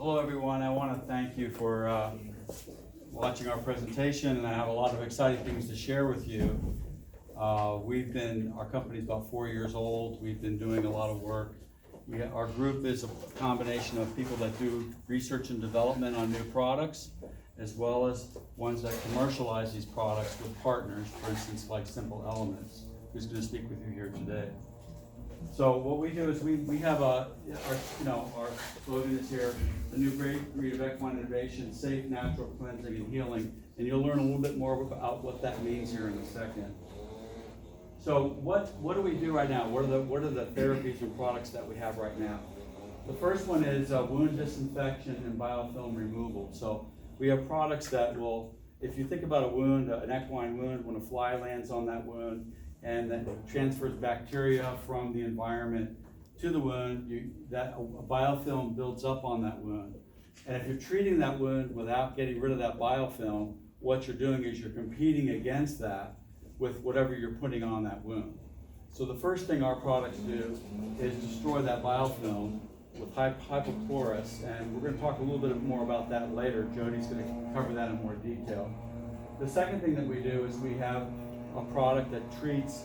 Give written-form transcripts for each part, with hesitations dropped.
Hello everyone, I want to thank you for watching our presentation, and I have a lot of exciting things to share with you. Our company's about 4 years old. We've been doing a lot of work. Our group is a combination of people that do research and development on new products, as well as ones that commercialize these products with partners, for instance, like Simple Elements, who's going to speak with you here today. So what we do is we have our slogan is here, the new great breed of equine innovation, safe, natural, cleansing, and healing. And you'll learn a little bit more about what that means here in a second. So what do we do right now? What are the therapies and products that we have right now? The first one is wound disinfection and biofilm removal. So we have products that will, if you think about a wound, an equine wound, when a fly lands on that wound, and then transfers bacteria from the environment to the wound, a biofilm builds up on that wound. And if you're treating that wound without getting rid of that biofilm, what you're doing is you're competing against that with whatever you're putting on that wound. So the first thing our products do is destroy that biofilm with hypochlorous, and we're going to talk a little bit more about that later. Jody's going to cover that in more detail. The second thing that we do is we have a product that treats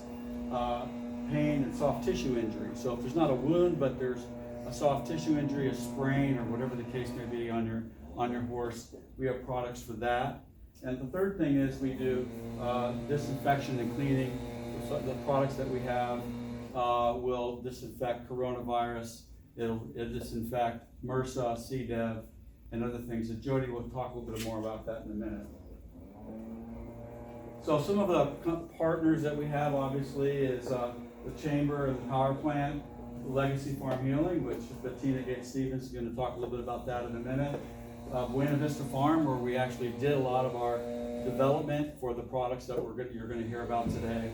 pain and soft tissue injury. So if there's not a wound, but there's a soft tissue injury, a sprain, or whatever the case may be on your horse, we have products for that. And the third thing is we do disinfection and cleaning. The products that we have will disinfect coronavirus, it'll disinfect MRSA, C. diff, and other things. And Jody will talk a little bit more about that in a minute. So some of the partners that we have, obviously, is the Chamber and the Power Plant, Legacy Farm Healing, which Bettina Gates-Stevens is going to talk a little bit about that in a minute. Buena Vista Farm, where we actually did a lot of our development for the products that you're going to hear about today,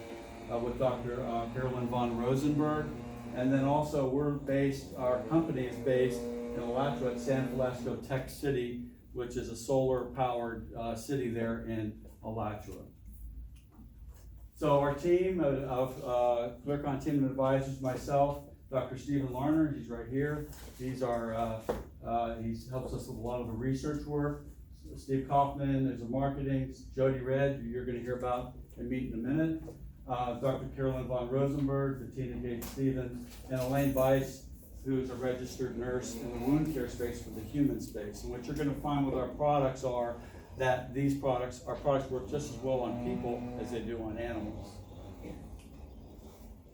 with Dr. Carolyn von Rosenberg. And then also our company is based in Alachua at San Velasco Tech City, which is a solar powered city there in Alachua. So our team of Clearikon Team and Advisors, myself, Dr. Stephen Larner, he's right here. He helps us with a lot of the research work. Steve Kaufman is a marketing. Jody Red, who you're going to hear about and meet in a minute. Dr. Carolyn von Rosenberg, Bettina Gates-Stevens, and Elaine Weiss, who is a registered nurse in the wound care space for the human space. And what you're going to find with our products are that our products work just as well on people as they do on animals.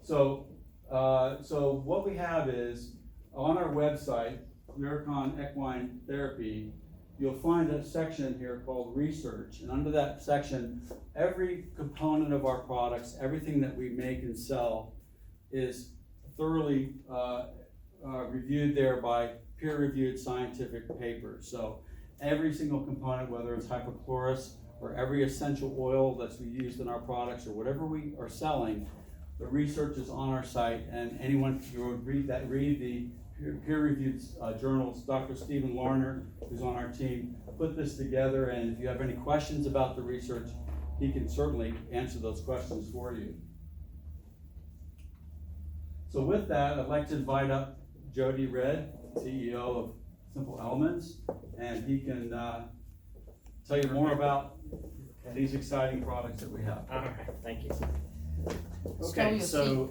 So what we have is, on our website, Clearikon Equine Therapy, you'll find a section here called Research. And under that section, every component of our products, everything that we make and sell, is thoroughly reviewed there by peer-reviewed scientific papers. So every single component, whether it's hypochlorous or every essential oil that's used in our products or whatever we are selling, the research is on our site, and anyone who would read the peer-reviewed journals. Dr. Stephen Larner, who's on our team, put this together, and if you have any questions about the research, he can certainly answer those questions for you. So with that, I'd like to invite up Jody Red, CEO of Simple Elements, and he can tell you more about these exciting products that we have. All right, thank you. Okay, so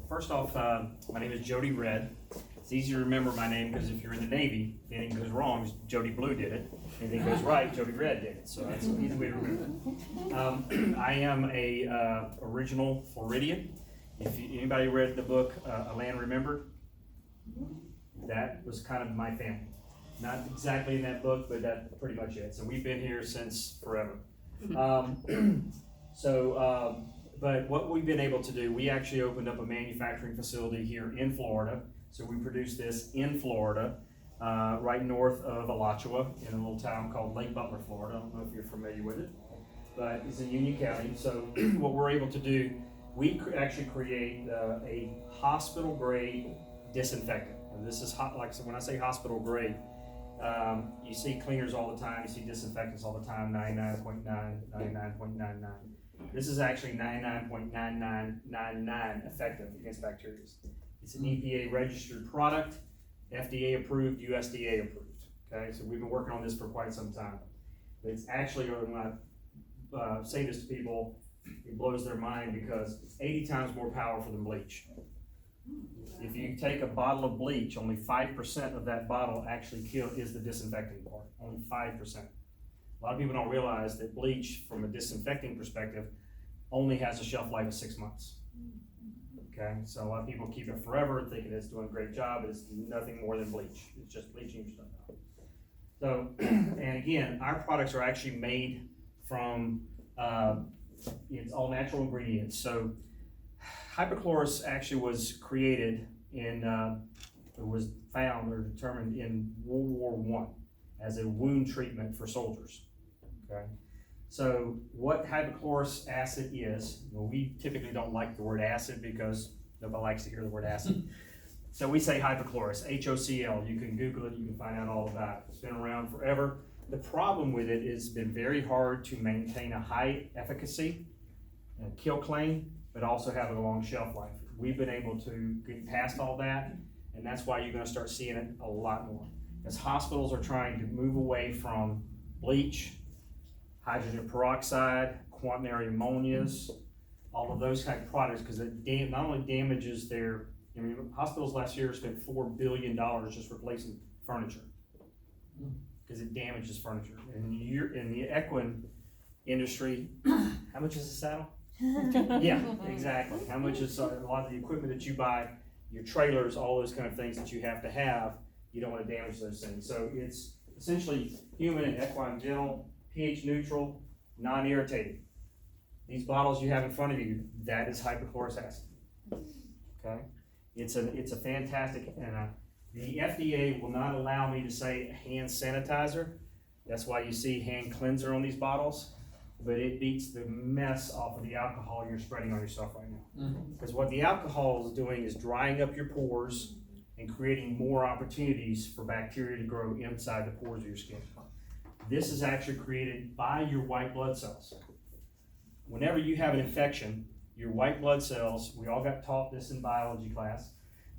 first off, my name is Jody Red. It's easy to remember my name because if you're in the Navy, if anything goes wrong, Jody Blue did it. If anything goes right, Jody Red did it. So that's an easy way to remember. I am a original Floridian. If anybody read the book A Land Remembered, that was kind of my family. Not exactly in that book, but that's pretty much it. So we've been here since forever. But what we've been able to do, we actually opened up a manufacturing facility here in Florida. So we produce this in Florida, right north of Alachua, in a little town called Lake Butler, Florida. I don't know if you're familiar with it, but it's in Union County. So what we're able to do, we actually create a hospital-grade disinfectant. And this is like when I say hospital-grade, you see cleaners all the time, you see disinfectants all the time, 99.9, 99.99. This is actually 99.9999 effective against bacteria. It's an EPA registered product, FDA approved, USDA approved, okay? So we've been working on this for quite some time. But it's actually, when I say this to people, it blows their mind because it's 80 times more powerful than bleach. If you take a bottle of bleach, only 5% of that bottle actually is the disinfecting part, only 5%. A lot of people don't realize that bleach, from a disinfecting perspective, only has a shelf life of 6 months. Okay, so a lot of people keep it forever thinking it's doing a great job. It's nothing more than bleach. It's just bleaching your stuff out. So, and again, our products are actually made from, it's all natural ingredients. So hypochlorous actually was created it was found or determined in World War I as a wound treatment for soldiers, okay? So what hypochlorous acid is, well, we typically don't like the word acid because nobody likes to hear the word acid. So we say hypochlorous, HOCl. You can Google it, you can find out all about it. It's been around forever. The problem with it is it's been very hard to maintain a high efficacy and kill claim, but also have a long shelf life. We've been able to get past all that, and that's why you're gonna start seeing it a lot more. As hospitals are trying to move away from bleach, hydrogen peroxide, quaternary ammonias, all of those kind of products, because it not only damages their, I mean, hospitals last year spent $4 billion just replacing furniture, because it damages furniture. And in the equine industry, how much is a saddle? Yeah, exactly. How much is a lot of the equipment that you buy, your trailers, all those kind of things that you have to have, you don't want to damage those things. So it's essentially human and equine dental, pH neutral, non-irritating. These bottles you have in front of you, that is hypochlorous acid. Okay, it's a fantastic, and the FDA will not allow me to say hand sanitizer. That's why you see hand cleanser on these bottles, but it beats the mess off of the alcohol you're spreading on yourself right now. Because what the alcohol is doing is drying up your pores and creating more opportunities for bacteria to grow inside the pores of your skin. This is actually created by your white blood cells. Whenever you have an infection, your white blood cells, we all got taught this in biology class,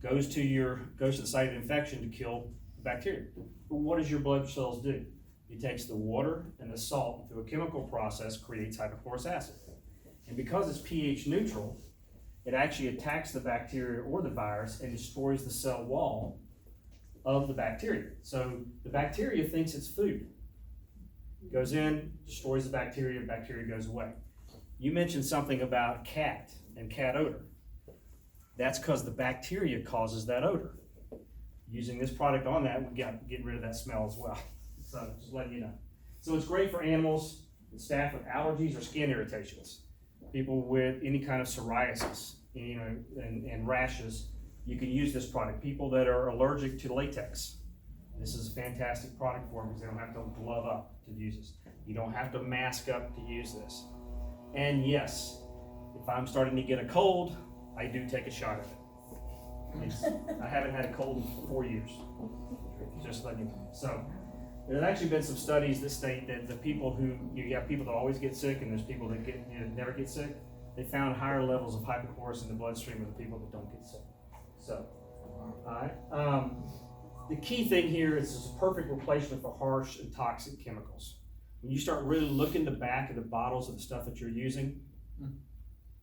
goes to the site of infection to kill the bacteria. But what does your blood cells do? It takes the water and the salt through a chemical process, creates hypochlorous acid. And because it's pH neutral, it actually attacks the bacteria or the virus and destroys the cell wall of the bacteria. So the bacteria thinks it's food. Goes in, destroys the bacteria goes away. You mentioned something about cat and cat odor. That's because the bacteria causes that odor. Using this product on that, we got getting rid of that smell as well. So just letting you know. So it's great for animals and staff with allergies or skin irritations. People with any kind of psoriasis, you know, and rashes, you can use this product. People that are allergic to latex, this is a fantastic product for them because they don't have to glove up to use this. You don't have to mask up to use this. And yes, if I'm starting to get a cold, I do take a shot of it. I haven't had a cold in 4 years, just letting you know. So there's actually been some studies that state that the people who, you have people that always get sick and there's people that never get sick, they found higher levels of hypochlorous in the bloodstream of the people that don't get sick. So, all right. The key thing here is it's a perfect replacement for harsh and toxic chemicals. When you start really looking the back of the bottles of the stuff that you're using,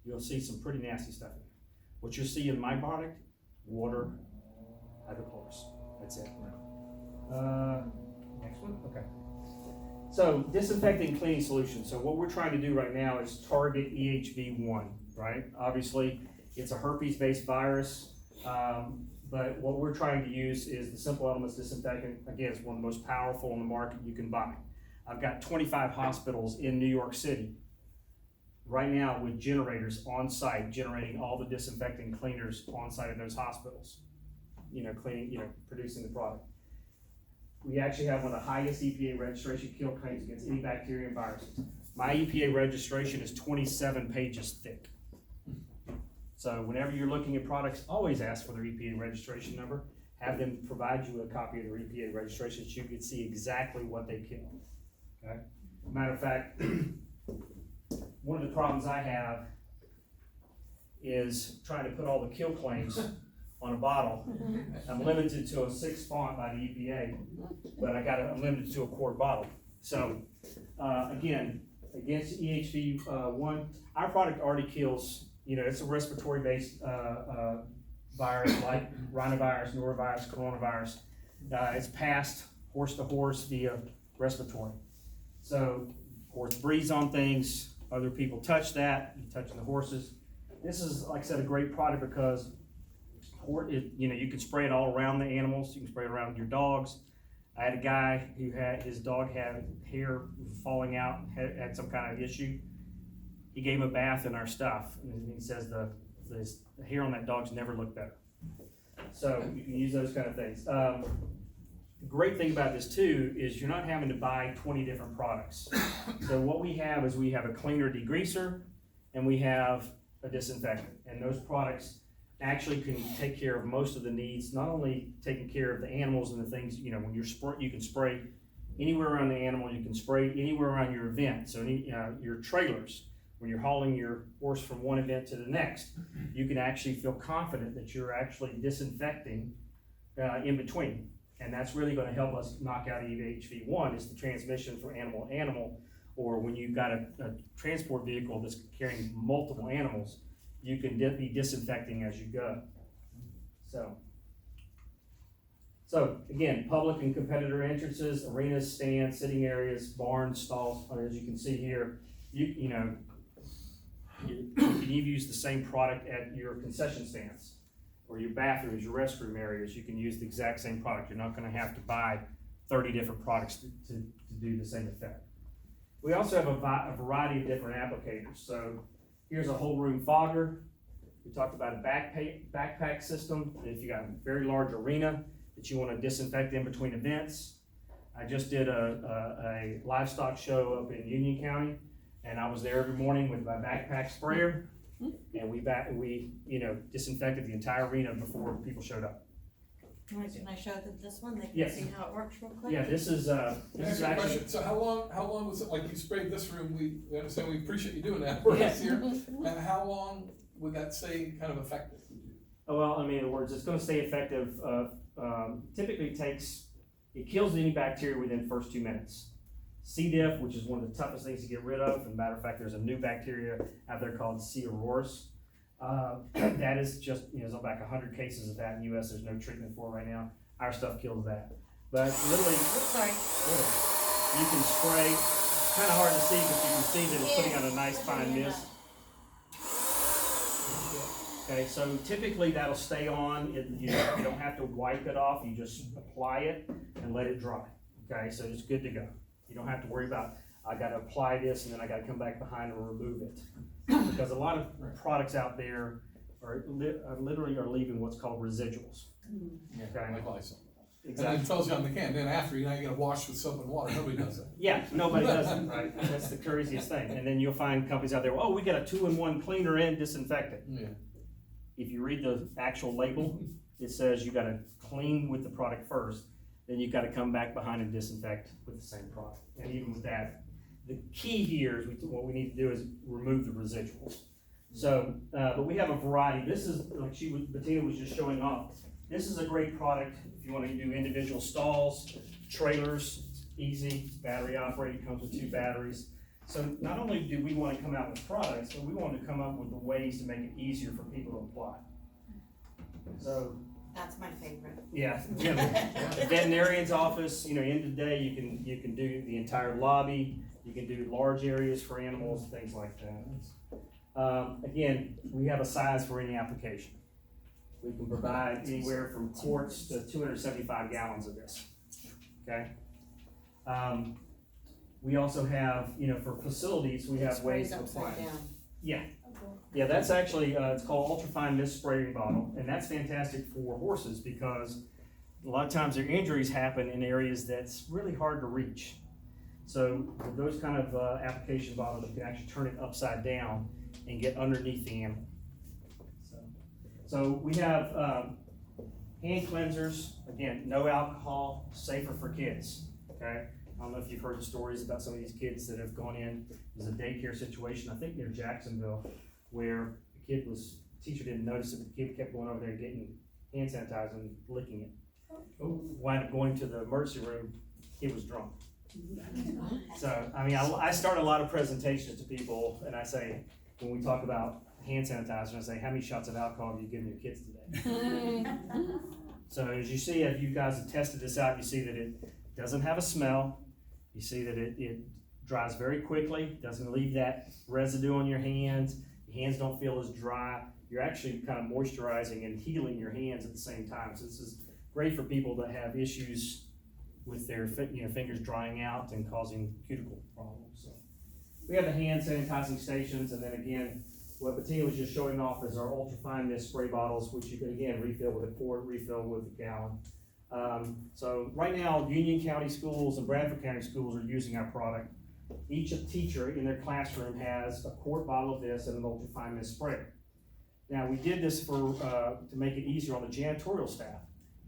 you'll see some pretty nasty stuff in there. What you'll see in my product, water, hypochlorous. That's it. Next one, okay. So disinfecting cleaning solution. So what we're trying to do right now is target EHV1, right? Obviously, it's a herpes-based virus, but what we're trying to use is the Simple Elements Disinfectant. Again, it's one of the most powerful on the market you can buy. I've got 25 hospitals in New York City right now with generators on site, generating all the disinfecting cleaners on site in those hospitals, producing the product. We actually have one of the highest EPA registration kill claims against any bacteria and viruses. My EPA registration is 27 pages thick. So whenever you're looking at products, always ask for their EPA registration number. Have them provide you a copy of their EPA registration so you can see exactly what they kill. Okay? Matter of fact, one of the problems I have is trying to put all the kill claims on a bottle. I'm limited to a 6 font by the EPA, but I'm limited to a quart bottle. So, again, against EHV1, our product already kills, it's a respiratory-based virus like rhinovirus, norovirus, coronavirus. It's passed horse to horse via respiratory. So, horse breathes on things, other people touch that, you're touching the horses. This is, like I said, a great product because you can spray it all around the animals. You can spray it around your dogs. I had a guy who his dog had hair falling out, had some kind of issue. He gave him a bath in our stuff, and he says the hair on that dog's never looked better. So you can use those kind of things. The great thing about this too is you're not having to buy 20 different products. So what we have is we have a cleaner degreaser, and we have a disinfectant, and those products actually can take care of most of the needs, not only taking care of the animals and the things, when you can spray anywhere around the animal, you can spray anywhere around your event. So your trailers, when you're hauling your horse from one event to the next, you can actually feel confident that you're actually disinfecting in between. And that's really gonna help us knock out EHV1 is the transmission from animal to animal, or when you've got a transport vehicle that's carrying multiple animals, you can be disinfecting as you go. So again, public and competitor entrances, arenas, stands, sitting areas, barns, stalls. As you can see here, you can even use the same product at your concession stands or your bathrooms, your restroom areas. You can use the exact same product. You're not going to have to buy 30 different products to do the same effect. We also have a variety of different applicators. So here's a whole room fogger. We talked about a backpack system. If you got a very large arena that you want to disinfect in between events. I just did a livestock show up in Union County, and I was there every morning with my backpack sprayer, and we disinfected the entire arena before people showed up. Can I show them this one? They can Yes. see how it works real quick? Yeah, this is actually. Question. So how long was it, like you sprayed this room, we understand, we appreciate you doing that for us here, and how long would that stay kind of effective? Oh, well, in other words, it's gonna stay effective, typically it kills any bacteria within the first 2 minutes. C. diff, which is one of the toughest things to get rid of, and matter of fact, there's a new bacteria out there called C. auroris. That is just, there's about 100 cases of that in the US, there's no treatment for it right now. Our stuff kills that. But literally, Sorry. you can spray, kinda hard to see, but you can see that it's putting out a nice fine mist. Okay, so typically that'll stay on, you don't have to wipe it off, you just apply it and let it dry. Okay, so it's good to go. You don't have to worry about, I gotta apply this and then I gotta come back behind and remove it. Because a lot of products out there literally are leaving what's called residuals. Okay. Like Lysol. And Exactly. it tells you on the can, then after, you gotta wash with soap and water, nobody does that. Yeah, nobody does it, right? That's the craziest thing. And then you'll find companies out there, oh, we got a 2-in-1 cleaner and disinfectant. Yeah. If you read the actual label, it says you gotta clean with the product first, then you gotta come back behind and disinfect with the same product. And even with that, the key here is what we need to do is remove the residuals. So, but we have a variety. This is, like Bettina was just showing off, this is a great product if you wanna do individual stalls, trailers, it's easy, it's battery operated, comes with 2 batteries. So not only do we want to come out with products, but we want to come up with the ways to make it easier for people to apply. So, That's my favorite. yeah, the veterinarian's office, end of the day, you can do the entire lobby, you can do large areas for animals, things like that. Again, we have a size for any application. We can provide anywhere from quarts to 275 gallons of this, okay? We also have, for facilities, we have ways to apply. Upside down. Yeah, that's actually, it's called ultrafine mist spraying bottle, and that's fantastic for horses because a lot of times their injuries happen in areas that's really hard to reach. So with those kind of application bottles, you can actually turn it upside down and get underneath the animal. So we have hand cleansers, again, no alcohol, safer for kids, okay? I don't know if you've heard the stories about some of these kids that have gone in. There's a daycare situation, I think near Jacksonville, where the teacher didn't notice it, but the kid kept going over there getting hand sanitizer and licking it. Wound up going to the emergency room, he was drunk. So, I mean, I start a lot of presentations to people, and I say, when we talk about hand sanitizer, I say, how many shots of alcohol have you given your kids today? So as you see, if you guys have tested this out, you see that it doesn't have a smell. You see that it dries very quickly, doesn't leave that residue on your hands. Your hands don't feel as dry. You're actually kind of moisturizing and healing your hands at the same time. So this is great for people that have issues with their fingers drying out and causing cuticle problems. So we have the hand sanitizing stations, and then again, what Bettina was just showing off is our ultra fine mist spray bottles, which you can again refill with a quart, refill with a gallon. So right now, Union County schools and Bradford County schools are using our product. Each teacher in their classroom has a quart bottle of this and an ultra fine mist spray. Now we did this for to make it easier on the janitorial staff,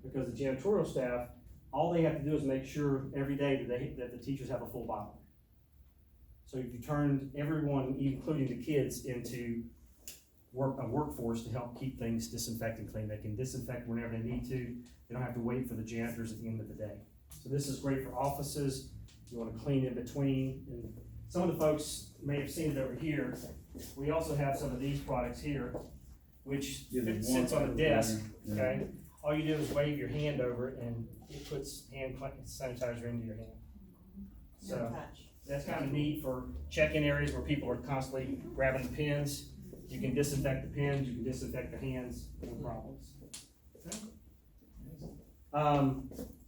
because the janitorial staff, all they have to do is make sure every day that the teachers have a full bottle. So if you turned everyone, including the kids, into a workforce to help keep things disinfecting clean. They can disinfect whenever they need to. They don't have to wait for the janitors at the end of the day. So this is great for offices. You want to clean in between. And some of the folks may have seen it over here. We also have some of these products here, which sits on a desk, okay? All you do is wave your hand over it, and it puts hand sanitizer into your hand. So touch. that's kind of neat for check-in areas where people are constantly grabbing the pens. You can disinfect the pens, you can disinfect the hands, no problems.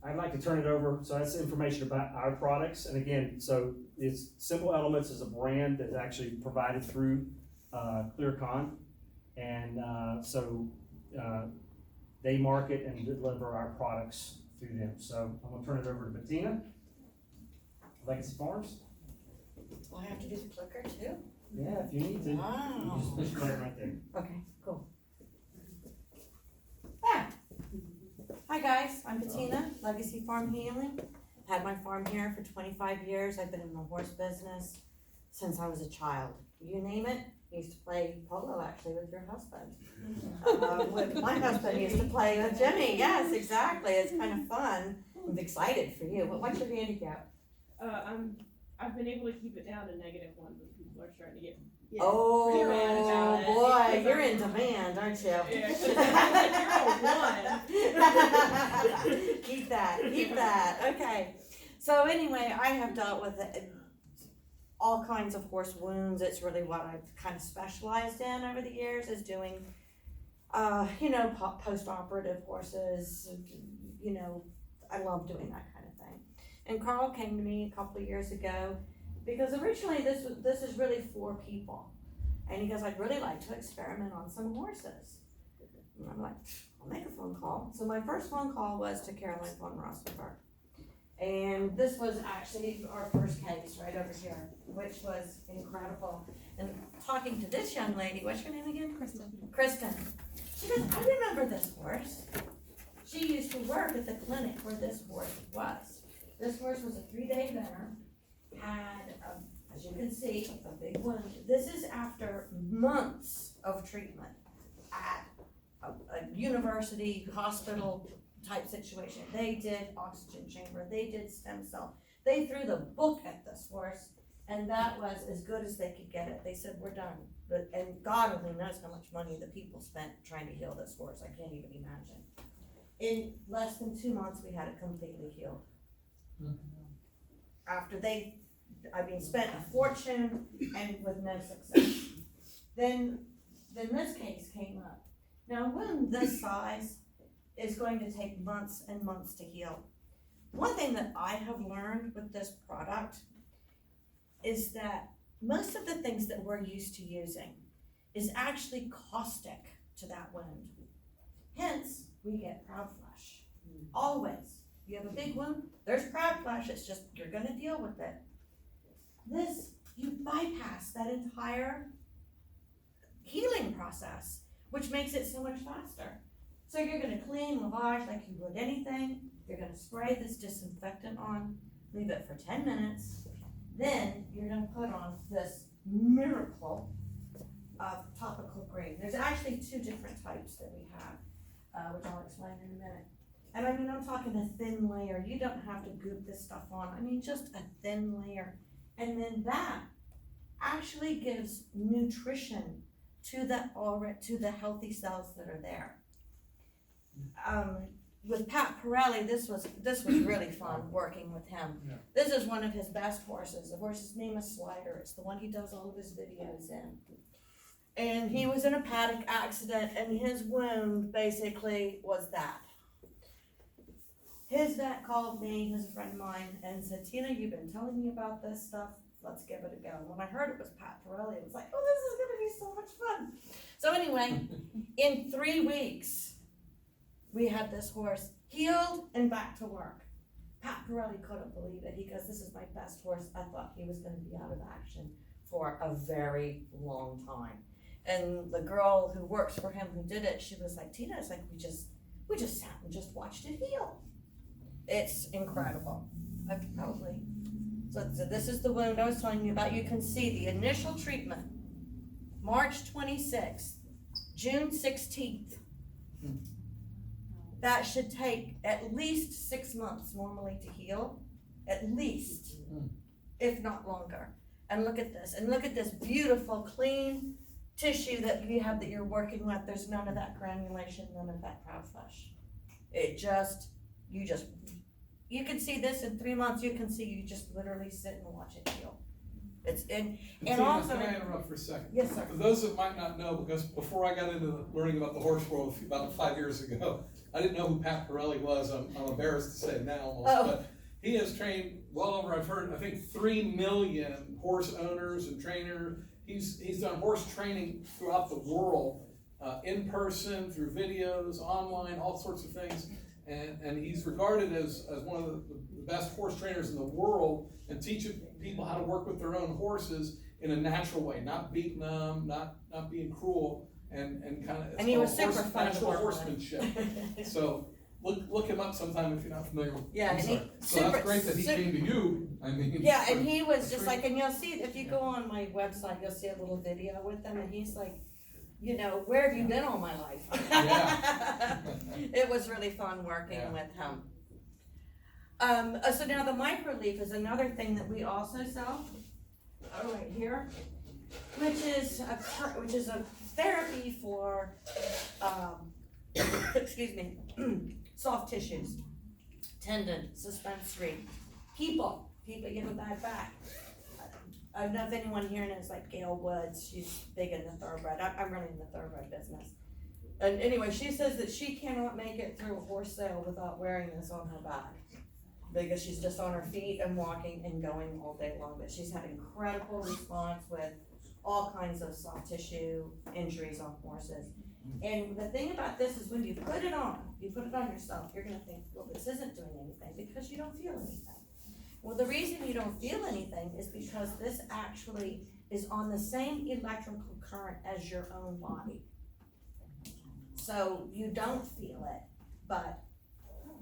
I'd like to turn it over, so that's information about our products, and again, so it's Simple Elements is a brand that's actually provided through Clearikon, and they market and deliver our products through them. So I'm gonna turn it over to Bettina, Legacy Farms. Will I have to do the clicker too? Yeah, if you need to. Wow. You just push the button right there. Okay, cool. Ah. Hi guys, I'm Bettina, Legacy Farm Healing. Had my farm here for 25 years. I've been in the horse business since I was a child. You name it. I used to play polo actually with your husband. My husband used to play with Jimmy. Yes, exactly. It's kind of fun. I'm excited for you. But what's your handicap? I've been able to keep it down to -1, but people are starting to get Oh pretty mad about it. boy, you're in demand, aren't you? Yeah, 'cause you're a 1. Keep that. Okay. So anyway, I have dealt with all kinds of horse wounds. It's really what I've kind of specialized in over the years, is doing, post-operative horses. I love doing that kind of thing. And Carl came to me a couple of years ago, because originally this is really for people. And he goes, I'd really like to experiment on some horses. And I'm like, I'll make a phone call. So my first phone call was to Caroline von Rosenberg. And this was actually our first case right over here, which was incredible. And talking to this young lady, what's your name again? Kristen. She goes, I remember this horse. She used to work at the clinic where this horse was. This horse was a 3-day winner, had, as you can see, a big wound. This is after months of treatment at a university, hospital type situation. They did oxygen chamber, they did stem cell. They threw the book at this horse, and that was as good as they could get it. They said, we're done. And God only knows how much money the people spent trying to heal this horse. I can't even imagine. In less than 2 months, we had it completely healed. After spent a fortune and with no success. Then this case came up. Now, a wound this size is going to take months and months to heal. One thing that I have learned with this product is that most of the things that we're used to using is actually caustic to that wound. Hence, we get proud flesh. Always. You have a big wound, there's proud flesh, it's just, you're gonna deal with it. This, you bypass that entire healing process, which makes it so much faster. So you're gonna clean, lavage like you would anything. You're gonna spray this disinfectant on, leave it for 10 minutes. Then you're gonna put on this miracle of topical cream. There's actually 2 different types that we have. which I'll explain in a minute. And I mean, I'm talking a thin layer, you don't have to goop this stuff on, I mean, just a thin layer. And then that actually gives nutrition to the healthy cells that are there. With Pat Pirelli, this was really fun working with him. Yeah. This is one of his best horses. The horse's name is Slider. It's the one he does all of his videos in. And he was in a paddock accident, and his wound basically was that. His vet called me, who's a friend of mine, and said, Tina, you've been telling me about this stuff. Let's give it a go. When I heard it was Pat Pirelli, it was like, oh, this is gonna be so much fun. So anyway, in 3 weeks, we had this horse healed and back to work. Pat Pirelli couldn't believe it. He goes, this is my best horse. I thought he was gonna be out of action for a very long time. And the girl who works for him who did it, she was like, Tina, it's like we just sat and just watched it heal. It's incredible. So this is the wound I was telling you about. You can see the initial treatment, March 26th, June 16th. That should take at least 6 months normally to heal, at least, if not longer. And look at this, and look at this beautiful, clean tissue that you have that you're working with. There's none of that granulation, none of that proud flesh. You can see this in 3 months. You can see you just literally sit and watch it heal. And Tina, also. can I interrupt for a second? Yes, sir. For those that might not know, because before I got into learning about the horse world about 5 years ago, I didn't know who Pat Pirelli was. I'm embarrassed to say now almost, but he has trained well over, I think 3 million horse owners and trainers. He's done horse training throughout the world, in person, through videos, online, all sorts of things. And he's regarded as one of the best horse trainers in the world, and teaching people how to work with their own horses in a natural way, not beating them, not being cruel, and kind of, And he was super fun to natural work with. horsemanship. So look him up sometime if you're not familiar with him. Yeah, and he, So that's great that he came to you. I mean, yeah, and he was just like, and you'll see, if you go on my website, you'll see a little video with him, and he's like, you know, where have you been all my life? Yeah. It was really fun working with him. So now the microleaf is another thing that we also sell, right here, which is a therapy for, excuse me, soft tissues, tendon, suspensory, people get a bad back. I don't know if anyone here knows like Gail Woods, she's big in the thoroughbred. I'm running the thoroughbred business. And anyway, she says that she cannot make it through a horse sale without wearing this on her back, because she's just on her feet and walking and going all day long. But she's had incredible response with all kinds of soft tissue injuries on horses. And the thing about this is when you put it on yourself, you're gonna think, well, this isn't doing anything because you don't feel anything. Well, the reason you don't feel anything is because this actually is on the same electrical current as your own body. So you don't feel it, but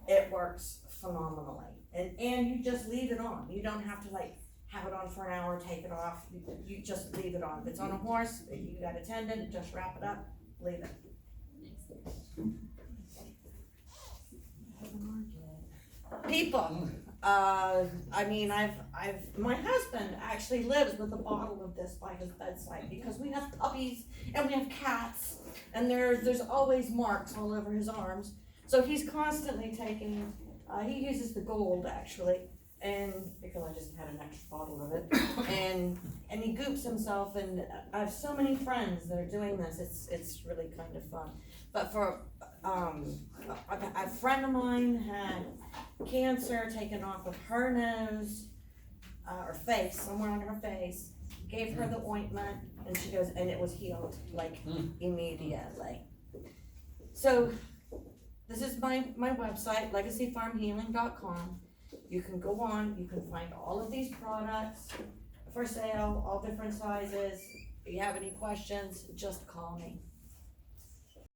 it works phenomenally. And you just leave it on. You don't have to like have it on for an hour, take it off. You just leave it on. If it's on a horse, you got a tendon, just wrap it up, leave it. People. I mean, my husband actually lives with a bottle of this by his bedside because we have puppies and we have cats, and there's always marks all over his arms. So he's constantly taking, he uses the gold actually, and because I just had an extra bottle of it, and he goops himself, and I have so many friends that are doing this, it's really kind of fun. But for, a friend of mine had cancer taken off of her nose, or face, somewhere on her face, gave her the ointment, and she goes, and it was healed, like, immediately. So, this is my website, legacyfarmhealing.com. You can go on, you can find all of these products for sale, all different sizes. If you have any questions, just call me.